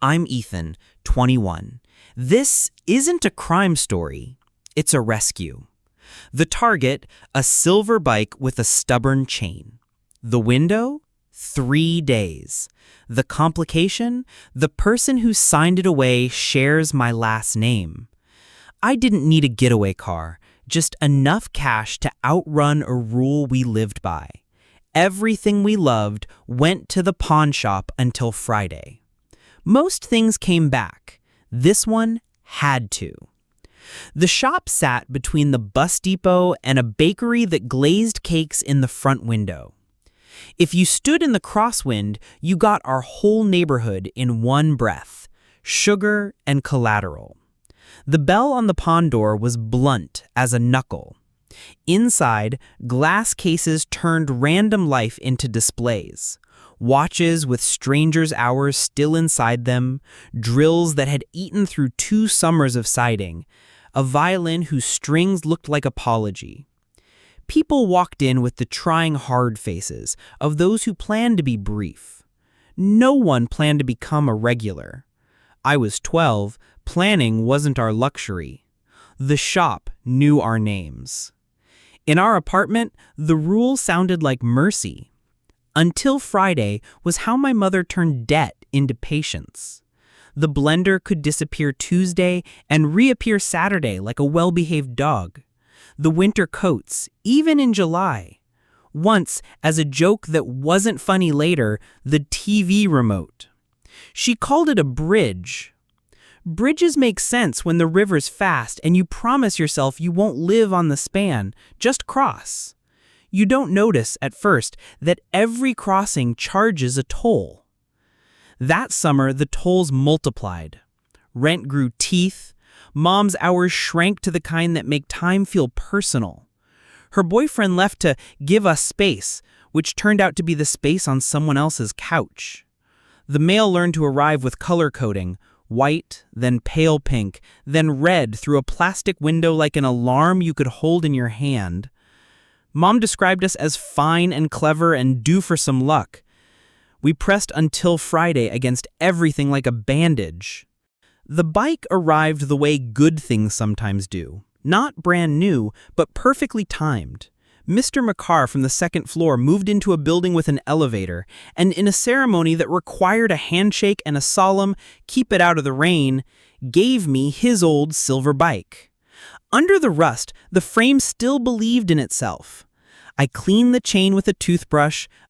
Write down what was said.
I'm Ethan, 21. This isn't a crime story, it's a rescue. The target, a silver bike with a stubborn chain. The window, 3 days. The complication, the person who signed it away shares my last name. I didn't need a getaway car, just enough cash to outrun a rule we lived by. Everything we loved went to the pawn shop until Friday. Most things came back. This one had to. The shop sat between the bus depot and a bakery that glazed cakes in the front window. If you stood in the crosswind, you got our whole neighborhood in one breath, sugar and collateral. The bell on the pawn door was blunt as a knuckle. Inside, glass cases turned random life into displays. Watches with strangers' hours still inside them, drills that had eaten through 2 summers of siding, a violin whose strings looked like apology. People walked in with the trying hard faces of those who planned to be brief. No one planned to become a regular. I was 12, planning wasn't our luxury. The shop knew our names. In our apartment, the rule sounded like mercy. Until Friday was how my mother turned debt into patience. The blender could disappear Tuesday and reappear Saturday like a well-behaved dog. The winter coats, even in July. Once, as a joke that wasn't funny later, the TV remote. She called it a bridge. Bridges make sense when the river's fast and you promise yourself you won't live on the span, just cross. You don't notice at first that every crossing charges a toll. That summer, the tolls multiplied. Rent grew teeth. Mom's hours shrank to the kind that make time feel personal. Her boyfriend left to give us space, which turned out to be the space on someone else's couch. The mail learned to arrive with color coding, white, then pale pink, then red through a plastic window like an alarm you could hold in your hand. Mom described us as fine and clever and due for some luck. We pressed until Friday against everything like a bandage. The bike arrived the way good things sometimes do. Not brand new, but perfectly timed. Mr. McCarr from the 2nd floor moved into a building with an elevator, and in a ceremony that required a handshake and a solemn, keep it out of the rain, gave me his old silver bike. Under the rust, the frame still believed in itself. I cleaned the chain with a toothbrush,